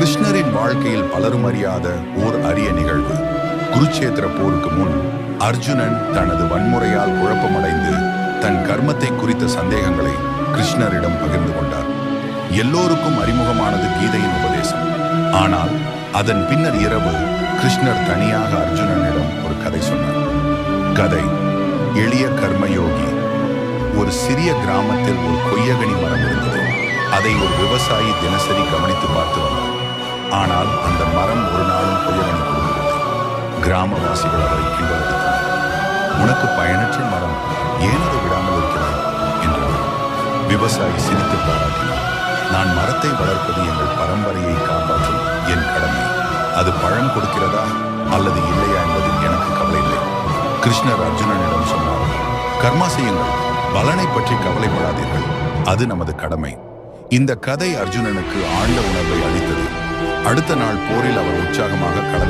கிருஷ்ணரின் வாழ்க்கையில் பலரும் அறியாத ஓர் அரிய நிகழ்வு. குருச்சேத்திர போருக்கு முன் அர்ஜுனன் தனது வன்முறையால் குழப்பமடைந்து தன் கர்மத்தை குறித்த சந்தேகங்களை கிருஷ்ணரிடம் பகிர்ந்து கொண்டார். எல்லோருக்கும் அறிமுகமானது கீதையின் உபதேசம். ஆனால் அதன் பின்னர் இரவு கிருஷ்ணர் தனியாக அர்ஜுனனிடம் ஒரு கதை சொன்னார். கதை: எளிய கர்மயோகி. ஒரு சிறிய கிராமத்தில் ஒரு கொய்யகனி மரம் இருந்தது. அதை ஒரு விவசாயி தினசரி கவனித்து பார்த்து வந்தார். ஆனால் அந்த மரம் ஒரு நாளும் கொய்யகனி கொடுக்கவில்லை. கிராமவாசிகள் அவரை கிண்டலடித்தனர். உனக்கு பயனற்ற மரம், ஏன் அதை விடாமல் இருக்கிறாய் என்றார். விவசாயி சிரித்து பாராட்டினார். நான் மரத்தை வளர்ப்பது எங்கள் பரம்பரையை காப்பாற்றும் என் கடமை. அது பழம் கொடுக்கிறதா அல்லது இல்லையா என்பதில் எனக்கு கவலை இல்லை. கிருஷ்ணர் அர்ஜுனனிடம் சொன்னார், கர்மா செய்யுங்கள், பலனை பற்றி கவலைப்படாதீர்கள், அது நமது கடமை. இந்த கதை அர்ஜுனனுக்கு ஆழ்ந்த உணர்வை அளித்தது. அடுத்த நாள் போரில் அவர் உற்சாகமாக களம்